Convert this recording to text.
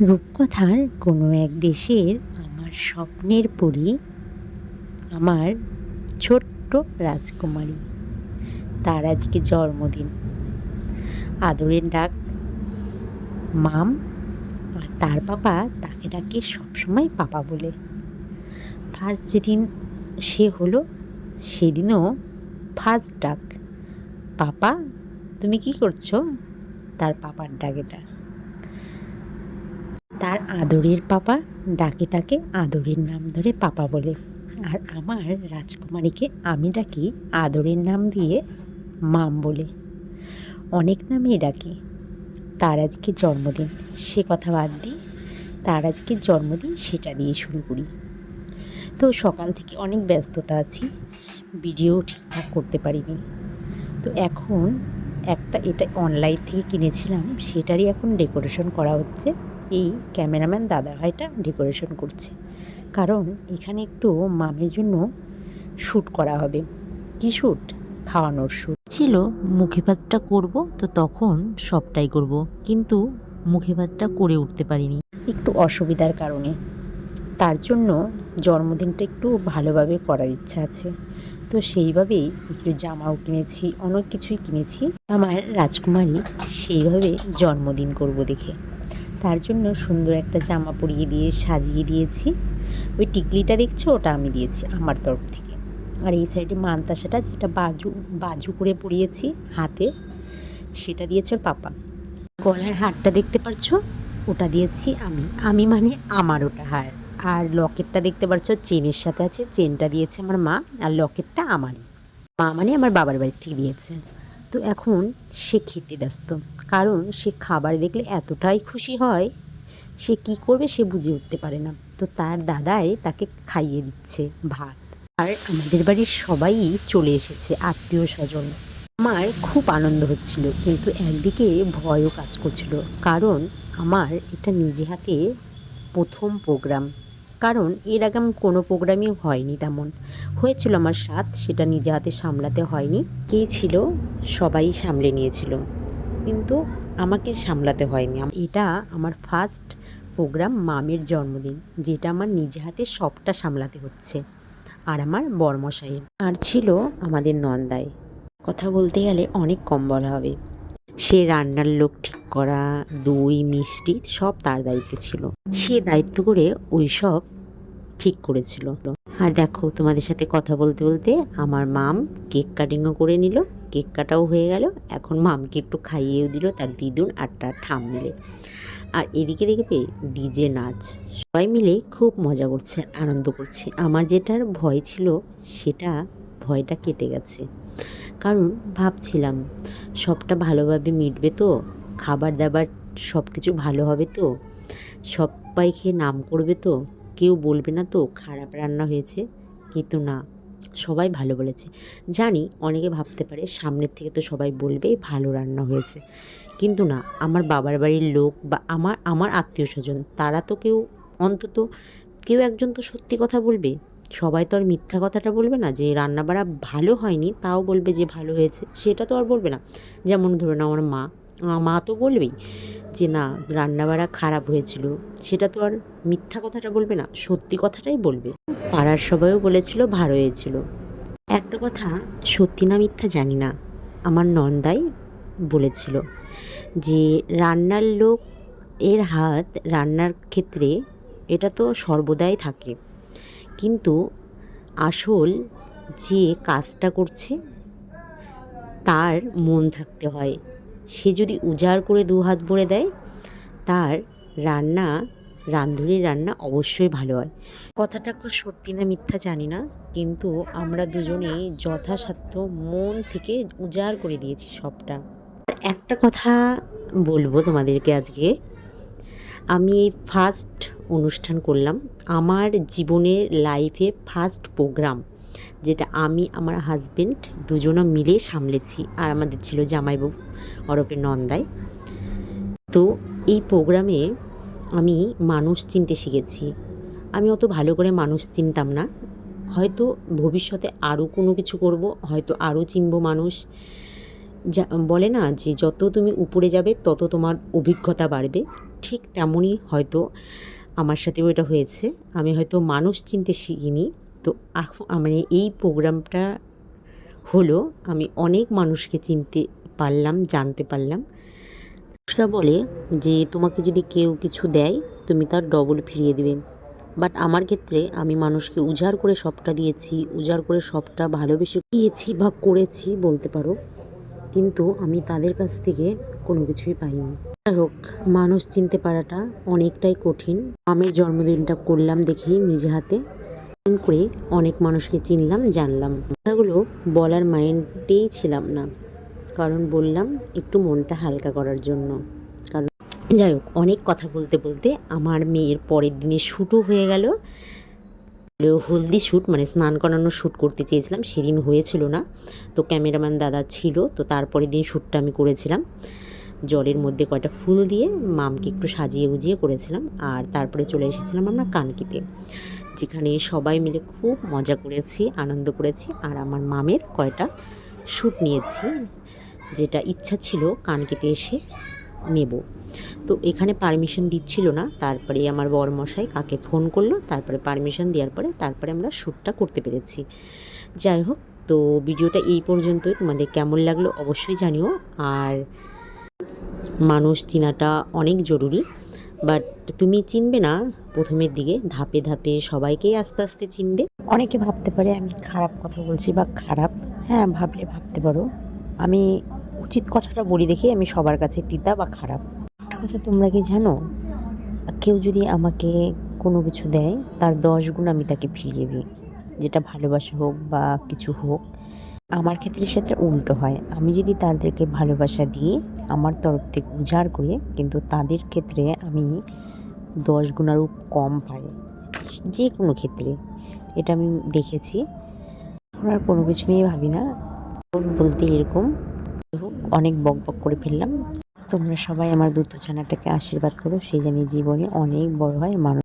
রূপকথার কোনো এক দেশের আমার স্বপ্নের পরী, আমার ছোট্ট রাজকুমারী। তার আজকে জন্মদিন। আদরের ডাক মাম, আর তার বাবা তাকে ডাকে সবসময় পাপা বলে। ফার্স্ট যেদিন সে হলো সেদিনও ফার্স্ট ডাক, পাপা তুমি কি করছো? তার পাপার ডাক এটা। তার আদরের পাপা ডাকে তাকে আদরের নাম ধরে পাপা বলে। আর আমার রাজকুমারীকে আমি ডাকি আদরের নাম দিয়ে মাম বলে। অনেক নামেই ডাকি। তার আজকে জন্মদিন, সে কথা বাদ দিই। তার আজকে জন্মদিন সেটা দিয়ে শুরু করি। তো সকাল থেকে অনেক ব্যস্ততা আছি, ভিডিও ঠিকঠাক করতে পারিনি। তো এখন এটা অনলাইন থেকে কিনেছিলাম, সেটারই এখন ডেকোরেশন করা হচ্ছে। এই ক্যামেরাম্যান দাদাভাইটা ডেকোরেশন করছে, কারণ এখানে একটু মামের জন্য শ্যুট করা হবে। কি শ্যুট? খাওয়ানোর শ্যুট ছিল। মুখে ভাতটা করব, তো তখন সবটাই করব, কিন্তু মুখে ভাতটা করে উঠতে পারিনি একটু অসুবিধার কারণে। তার জন্য জন্মদিনটা একটু ভালোভাবে করার ইচ্ছা আছে। তো সেইভাবেই একটু জামাও কিনেছি, অনেক কিছুই কিনেছি আমার রাজকুমারী সেইভাবে জন্মদিন করব দেখে। তার জন্য সুন্দর একটা জামা পরিয়ে দিয়ে সাজিয়ে দিয়েছি। ওই টিকলিটা দেখছো, ওটা আমি দিয়েছি আমার তরফ থেকে। আর এই সাইডে মানতাসাটা যেটা বাজু করে পরিয়েছি হাতে, সেটা দিয়েছে ওর পাপা। গলার হারটা দেখতে পারছো, ওটা দিয়েছি আমি মানে আমার ওটা হার। আর লকেটটা দেখতে পাচ্ছ চেনের সাথে আছে, চেনটা দিয়েছে আমার মা, আর লকেটটা আমারই। মা মানে আমার বাবার বাড়ি থেকে দিয়েছে। তো এখন সে খেতে ব্যস্ত, কারণ সে খাবার দেখলে এতটাই খুশি হয়, সে কি করবে সে বুঝে উঠতে পারে না। তো তার দাদাই তাকে খাইয়ে দিচ্ছে ভাত। আর আমাদের বাড়ির সবাই চলে এসেছে, আত্মীয় স্বজন। আমার খুব আনন্দ হচ্ছিল, কিন্তু একদিকে ভয়ও কাজ করছিল, কারণ আমার এটা নিজে হাতে প্রথম প্রোগ্রাম। কারণ এর আগে আমি কোনো প্রোগ্রামই হয়নি, তেমন হয়েছিল আমার সাথে, সেটা নিজে হাতে সামলাতে হয়নি। কে ছিল সবাই সামলে নিয়েছিল, কিন্তু আমাকে সামলাতে হয়নি। এটা আমার ফার্স্ট প্রোগ্রাম, মামের জন্মদিন, যেটা আমার নিজে হাতে সবটা সামলাতে হচ্ছে। আর আমার বরমশাইয়ের আর ছিল আমাদের নন্দায়। কথা বলতে গেলে অনেক কম বলা হবে। সে রান্নার লোক ঠিক করা, দই মিষ্টি সব তার দায়িত্বে ছিল। সে দায়িত্ব করে ওই সব ঠিক করেছিল। আর দেখো, তোমাদের সাথে কথা বলতে বলতে আমার মাম কেক কাটিংও করে নিল, কেক কাটাও হয়ে গেল। এখন মামকে একটু খাইয়েও দিল তার দিদুন আর তার ঠাম মিলে। আর এদিকে দেখবে ডিজে নাচ, সবাই মিলে খুব মজা করছে, আনন্দ করছে। আমার যেটার ভয় ছিল, সেটা ভয়টা কেটে গেছে। কারণ ভাবছিলাম সবটা ভালোভাবে মিটবে তো, খাবার দাবার সব কিছু ভালো হবে তো, সবাই খেয়ে নাম করবে তো, কেউ বলবে না তো খারাপ রান্না হয়েছে। কিন্তু না, সবাই ভালো বলেছে। জানি অনেকে ভাবতে পারে সামনের থেকে তো সবাই বলবে ভালো রান্না হয়েছে, কিন্তু না, আমার বাবার বাড়ির লোক বা আমার আমার আত্মীয় স্বজন, তারা তো কেউ, অন্তত কেউ একজন তো সত্যি কথা বলবে। সবাই তো আর মিথ্যা কথাটা বলবে না, যে রান্নাবাড়া ভালো হয়নি তাও বলবে যে ভালো হয়েছে, সেটা তো আর বলবে না। যেমন ধরুন আমার মা তো বলবেই যে না, রান্নাবাড়া খারাপ হয়েছিল, সেটা তো আর মিথ্যা কথাটা বলবে না, সত্যি কথাটাই বলবে। পাড়ার সবাইও বলেছিল ভালো হয়েছিল। একটা কথা সত্যি না মিথ্যা জানি না, আমার নন্দাই বলেছিল যে রান্নার লোক এর হাত রান্নার ক্ষেত্রে এটা তো সর্বদাই থাকে, কিন্তু আসল যে কাজটা করছে তার মন থাকতে হয়। সে যদি উজাড় করে দু হাত ভরে দেয়, তার রাঁধুনির রান্না অবশ্যই ভালো হয়। কথাটা খুব সত্যি না মিথ্যা জানি না, কিন্তু আমরা দুজনেই যথাসাধ্য মন থেকে উজাড় করে দিয়েছি সবটা। একটা কথা বলবো তোমাদেরকে আজকে, আমি ফার্স্ট অনুষ্ঠান করলাম, আমার জীবনের লাইফে ফার্স্ট প্রোগ্রাম, যেটা আমি আমার হাজবেন্ড দুজনে মিলে সামলেছি। আর আমাদের ছিল জামাইবাবু ওরফে নন্দাই। তো এই প্রোগ্রামে আমি মানুষ চিনতে শিখেছি। আমি অত ভালো করে মানুষ চিনতাম না, হয়তো ভবিষ্যতে আরও কোনো কিছু করব, হয়তো আরও চিনব মানুষ, যা বলে না যে যত তুমি উপরে যাবে তত তোমার অভিজ্ঞতা বাড়বে, ঠিক তেমনই হয়তো আমার সাথেও এটা হয়েছে। আমি হয়তো মানুষ চিনতে শিখিনি, তো মানে এই প্রোগ্রামটা হলো আমি অনেক মানুষকে চিনতে পারলাম, জানতে পারলাম। মানুষরা বলে যে তোমাকে যদি কেউ কিছু দেয় তুমি তার ডবল ফিরিয়ে দেবে, বাট আমার ক্ষেত্রে আমি মানুষকে উজাড় করে সবটা দিয়েছি, উজাড় করে সবটা ভালোবেসে দিয়েছি বা করেছি বলতে পারো, কিন্তু আমি তাদের কাছ থেকে কোনো কিছুই পাইনি। যাই হোক, মানুষ চিনতে পারাটা অনেকটাই কঠিন। আমি জন্মদিনটা করলাম দেখেই নিজে হাতে করে অনেক মানুষকে চিনলাম, জানলাম। কথাগুলো বলার মাইন্ডেই ছিলাম না, কারণ বললাম একটু মনটা হালকা করার জন্য। কারণ যাই হোক, অনেক কথা বলতে বলতে আমার মেয়ের পরের দিনে শ্যুটও হয়ে গেল। হলদি শ্যুট মানে স্নান করানোর শ্যুট করতে চেয়েছিলাম, সেদিন হয়েছিল না, তো ক্যামেরাম্যান দাদা ছিল, তো তারপরের দিন শ্যুটটা আমি করেছিলাম। জলের মধ্যে কয়টা ফুল দিয়ে মামকে একটু সাজিয়ে গুজিয়ে করেছিলাম, আর তারপরে চলে এসেছিলাম আমরা কানকিতে, যেখানে সবাই মিলে খুব মজা করেছি, আনন্দ করেছি। আর আমার মামের কয়টা শ্যুট নিয়েছি, যেটা ইচ্ছা ছিল কানকিতে এসে নেব, তো এখানে পারমিশন দিচ্ছিল না। তারপরে আমার বরমশাই কাকে ফোন করলো, তারপরে পারমিশন দেওয়ার পরে তারপরে আমরা শ্যুটটা করতে পেরেছি। যাই হোক, তো ভিডিওটা এই পর্যন্তই। তোমাদের কেমন লাগলো অবশ্যই জানিও। আর মানুষ চিনাটা অনেক জরুরি, বাট তুমি চিনবে না প্রথমের দিকে, ধাপে ধাপে সবাইকেই আস্তে আস্তে চিনবে। অনেকে ভাবতে পারে আমি খারাপ কথা বলছি বা খারাপ, হ্যাঁ ভাবলে ভাবতে পারো। আমি উচিত কথাটা বলি দেখেই আমি সবার কাছে তিতা বা খারাপ। একটা কথা তোমরা কি জানো, কেউ যদি আমাকে কোনো কিছু দেয় তার 10 গুণ আমি তাকে ফিরিয়ে দিই, যেটা ভালোবাসা হোক বা কিছু হোক। আমার ক্ষেত্রে সেটা উল্টো হয়, আমি যদি তাদেরকে ভালোবাসা দিই আমার তরফ থেকে উজাড় করে, কিন্তু তাদের ক্ষেত্রে আমি 10 গুণ আরও কম পাই, যে কোনো ক্ষেত্রে। এটা আমি দেখেছি। এখন আর কোনো কিছু নিয়ে ভাবি না, বলতে এরকম। অনেক বক বক করে ফেললাম। তোমরা সবাই আমার দুটো ছানাটাকে আশীর্বাদ করো, সে জানি জীবনে অনেক বড় হয়, মানুষ